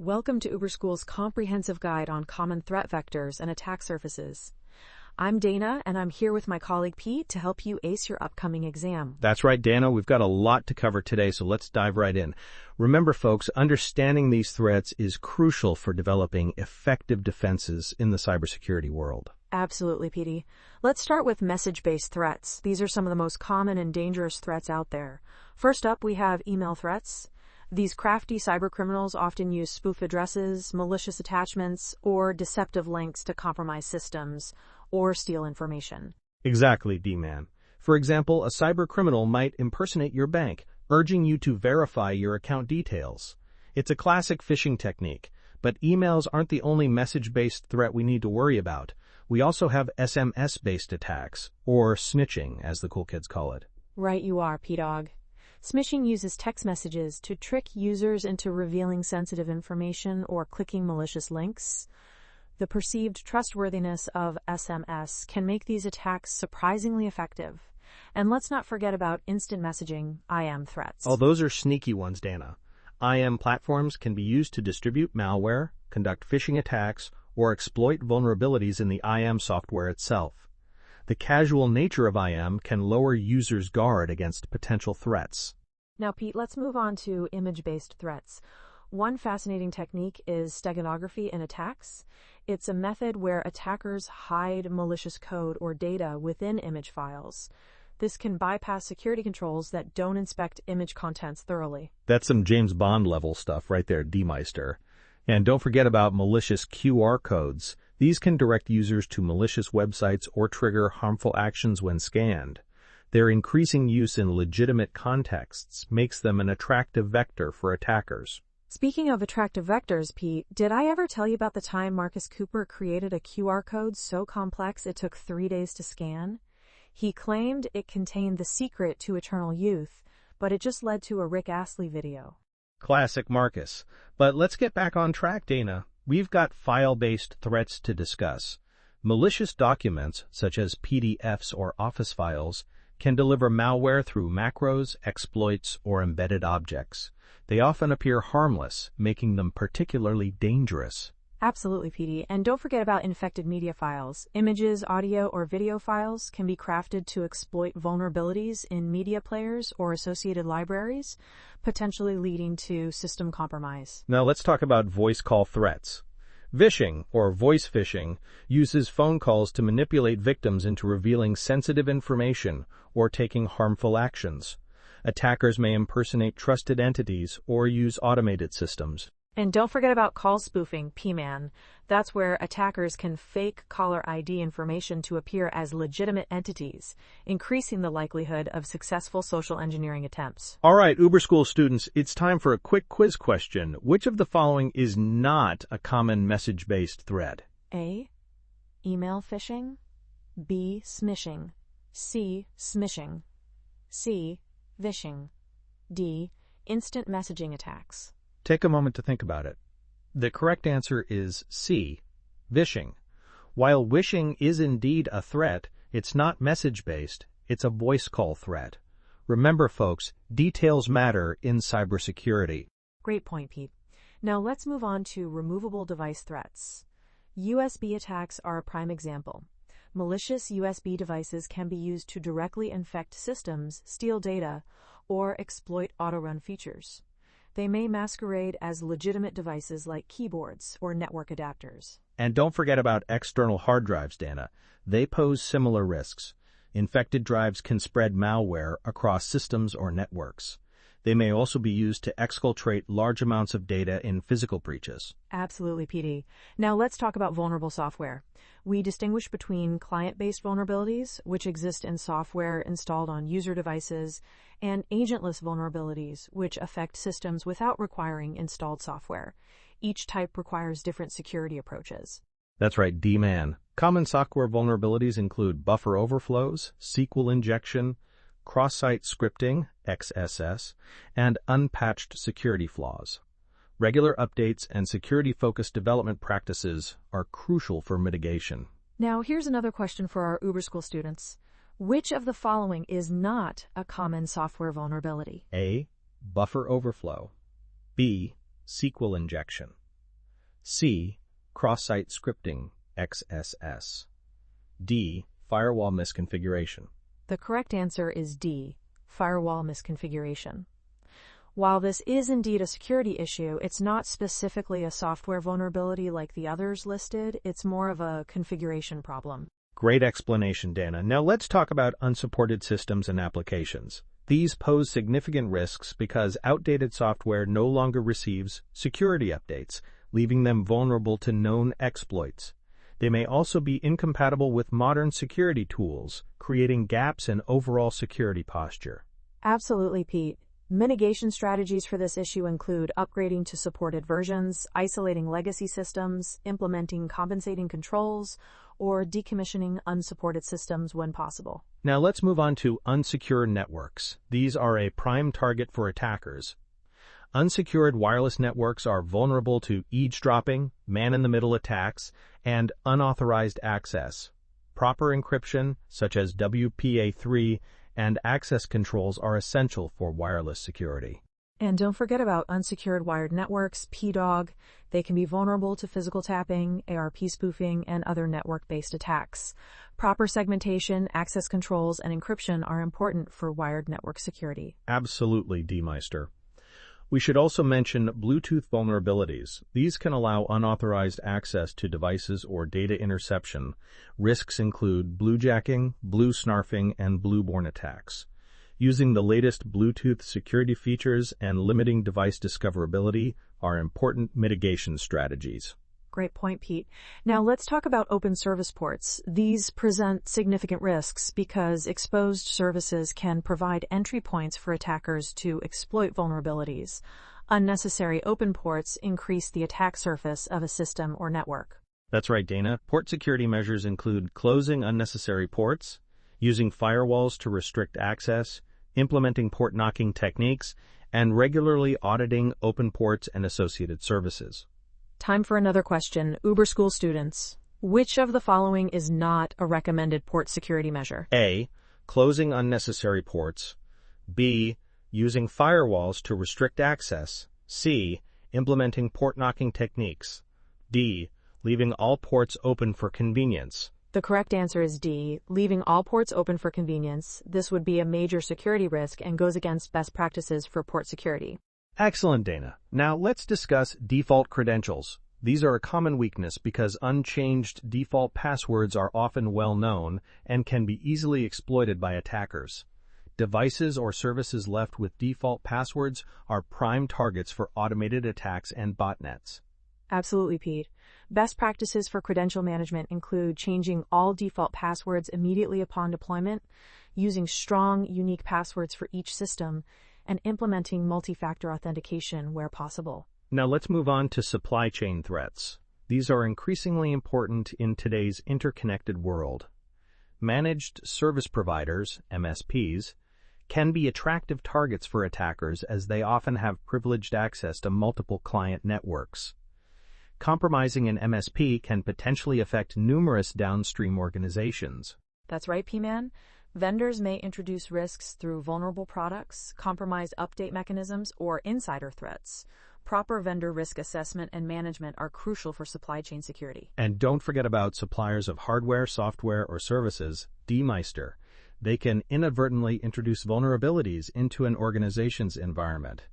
Welcome to UberSchool's comprehensive guide on common threat vectors and attack surfaces. I'm Dana, and I'm here with my colleague Pete to help you ace your upcoming exam. That's right, Dana. We've got a lot to cover today, so let's dive right in. Remember, folks, understanding these threats is crucial for developing effective defenses in the cybersecurity world. Absolutely, Petey. Let's start with message-based threats. These are some of the most common and dangerous threats out there. First up, we have email threats. These crafty cybercriminals often use spoof addresses, malicious attachments, or deceptive links to compromise systems or steal information. Exactly, D-Man. For example, a cybercriminal might impersonate your bank, urging you to verify your account details. It's a classic phishing technique, but emails aren't the only message-based threat we need to worry about. We also have SMS-based attacks, or snitching, as the cool kids call it. Right you are, P-Dog. Smishing uses text messages to trick users into revealing sensitive information or clicking malicious links. The perceived trustworthiness of SMS can make these attacks surprisingly effective. And let's not forget about instant messaging, IM threats. Oh, those are sneaky ones, Dana. IM platforms can be used to distribute malware, conduct phishing attacks, or exploit vulnerabilities in the IM software itself. The casual nature of IM can lower users' guard against potential threats. Now, Pete, let's move on to image-based threats. One fascinating technique is steganography in attacks. It's a method where attackers hide malicious code or data within image files. This can bypass security controls that don't inspect image contents thoroughly. That's some James Bond level stuff right there, D-Meister. And don't forget about malicious QR codes. These can direct users to malicious websites or trigger harmful actions when scanned. Their increasing use in legitimate contexts makes them an attractive vector for attackers. Speaking of attractive vectors, Pete, did I ever tell you about the time Marcus Cooper created a QR code so complex it took 3 days to scan? He claimed it contained the secret to eternal youth, but it just led to a Rick Astley video. Classic Marcus. But let's get back on track, Dana. We've got file-based threats to discuss. Malicious documents, such as PDFs or Office files, can deliver malware through macros, exploits, or embedded objects. They often appear harmless, making them particularly dangerous. Absolutely, Petey. And don't forget about infected media files. Images, audio, or video files can be crafted to exploit vulnerabilities in media players or associated libraries, potentially leading to system compromise. Now let's talk about voice call threats. Vishing, or voice phishing, uses phone calls to manipulate victims into revealing sensitive information or taking harmful actions. Attackers may impersonate trusted entities or use automated systems. And don't forget about call spoofing, P-Man. That's where attackers can fake caller ID information to appear as legitimate entities, increasing the likelihood of successful social engineering attempts. All right, UberSchool students, it's time for a quick quiz question. Which of the following is not a common message-based threat? A. Email phishing. B. Smishing. C. Smishing. C. Vishing. D. Instant messaging attacks. Take a moment to think about it. The correct answer is C, vishing. While wishing is indeed a threat, it's not message-based, it's a voice call threat. Remember, folks, details matter in cybersecurity. Great point, Pete. Now let's move on to removable device threats. USB attacks are a prime example. Malicious USB devices can be used to directly infect systems, steal data, or exploit auto-run features. They may masquerade as legitimate devices like keyboards or network adapters. And don't forget about external hard drives, Dana. They pose similar risks. Infected drives can spread malware across systems or networks. They may also be used to exfiltrate large amounts of data in physical breaches. Absolutely, PD. Now let's talk about vulnerable software. We distinguish between client-based vulnerabilities, which exist in software installed on user devices, and agentless vulnerabilities, which affect systems without requiring installed software. Each type requires different security approaches. That's right, D-Man. Common software vulnerabilities include buffer overflows, SQL injection, cross-site scripting, XSS, and unpatched security flaws. Regular updates and security-focused development practices are crucial for mitigation. Now, here's another question for our UberSchool students. Which of the following is not a common software vulnerability? A. Buffer overflow. B. SQL injection. C. Cross-site scripting, XSS. D. Firewall misconfiguration. The correct answer is D, firewall misconfiguration. While this is indeed a security issue, it's not specifically a software vulnerability like the others listed. It's more of a configuration problem. Great explanation, Dana. Now let's talk about unsupported systems and applications. These pose significant risks because outdated software no longer receives security updates, leaving them vulnerable to known exploits. They may also be incompatible with modern security tools, creating gaps in overall security posture. Absolutely, Pete. Mitigation strategies for this issue include upgrading to supported versions, isolating legacy systems, implementing compensating controls, or decommissioning unsupported systems when possible. Now let's move on to unsecure networks. These are a prime target for attackers. Unsecured wireless networks are vulnerable to eavesdropping, man-in-the-middle attacks, and unauthorized access. Proper encryption, such as WPA3, and access controls are essential for wireless security. And don't forget about unsecured wired networks, PDOG. They can be vulnerable to physical tapping, ARP spoofing, and other network-based attacks. Proper segmentation, access controls, and encryption are important for wired network security. Absolutely, D-Meister. We should also mention Bluetooth vulnerabilities. These can allow unauthorized access to devices or data interception. Risks include bluejacking, blue snarfing, and blueborn attacks. Using the latest Bluetooth security features and limiting device discoverability are important mitigation strategies. Great point, Pete. Now let's talk about open service ports. These present significant risks because exposed services can provide entry points for attackers to exploit vulnerabilities. Unnecessary open ports increase the attack surface of a system or network. That's right, Dana. Port security measures include closing unnecessary ports, using firewalls to restrict access, implementing port knocking techniques, and regularly auditing open ports and associated services. Time for another question. UberSchool students, which of the following is not a recommended port security measure? A. Closing unnecessary ports. B. Using firewalls to restrict access. C. Implementing port knocking techniques. D. Leaving all ports open for convenience. The correct answer is D, leaving all ports open for convenience. This would be a major security risk and goes against best practices for port security. Excellent, Dana. Now let's discuss default credentials. These are a common weakness because unchanged default passwords are often well known and can be easily exploited by attackers. Devices or services left with default passwords are prime targets for automated attacks and botnets. Absolutely, Pete. Best practices for credential management include changing all default passwords immediately upon deployment, using strong, unique passwords for each system, and implementing multi-factor authentication where possible. Now let's move on to supply chain threats. These are increasingly important in today's interconnected world. Managed service providers, MSPs, can be attractive targets for attackers as they often have privileged access to multiple client networks. Compromising an MSP can potentially affect numerous downstream organizations. That's right, P-Man. Vendors may introduce risks through vulnerable products, compromised update mechanisms, or insider threats. Proper vendor risk assessment and management are crucial for supply chain security. And don't forget about suppliers of hardware, software, or services, D-Meister. They can inadvertently introduce vulnerabilities into an organization's environment.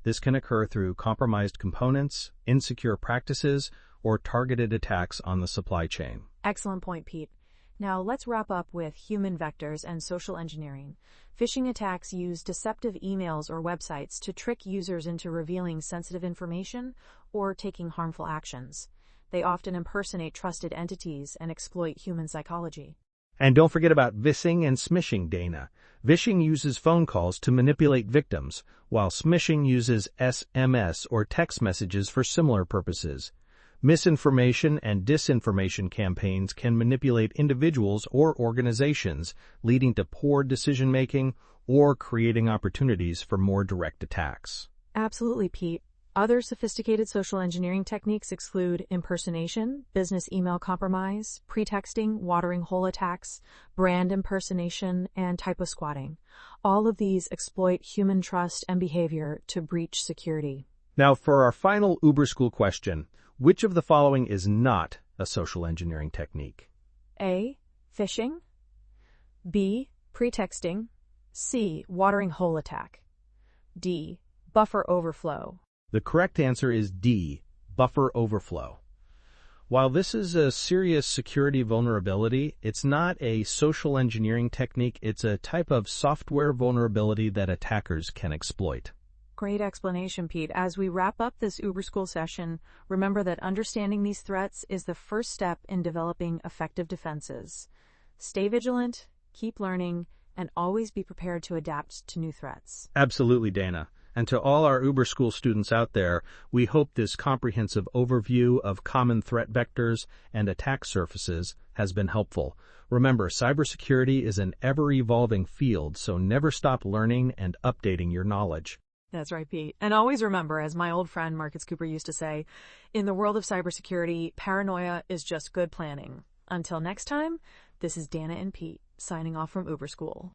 This can occur through compromised components, insecure practices, or targeted attacks on the supply chain. Excellent point, Pete. Now let's wrap up with human vectors and social engineering. Phishing attacks use deceptive emails or websites to trick users into revealing sensitive information or taking harmful actions. They often impersonate trusted entities and exploit human psychology. And don't forget about vishing and smishing, Dana. Vishing uses phone calls to manipulate victims, while smishing uses SMS or text messages for similar purposes. Misinformation and disinformation campaigns can manipulate individuals or organizations, leading to poor decision-making or creating opportunities for more direct attacks. Absolutely, Pete. Other sophisticated social engineering techniques exclude impersonation, business email compromise, pretexting, watering hole attacks, brand impersonation, and typo-squatting. All of these exploit human trust and behavior to breach security. Now, for our final UberSchool question, which of the following is not a social engineering technique? A. Phishing. B. Pretexting. C. Watering hole attack. D. Buffer overflow. The correct answer is D. Buffer overflow. While this is a serious security vulnerability, it's not a social engineering technique. It's a type of software vulnerability that attackers can exploit. Great explanation, Pete. As we wrap up this UberSchool session, remember that understanding these threats is the first step in developing effective defenses. Stay vigilant, keep learning, and always be prepared to adapt to new threats. Absolutely, Dana. And to all our UberSchool students out there, we hope this comprehensive overview of common threat vectors and attack surfaces has been helpful. Remember, cybersecurity is an ever-evolving field, so never stop learning and updating your knowledge. That's right, Pete. And always remember, as my old friend Marcus Cooper used to say, in the world of cybersecurity, paranoia is just good planning. Until next time, this is Dana and Pete, signing off from UberSchool.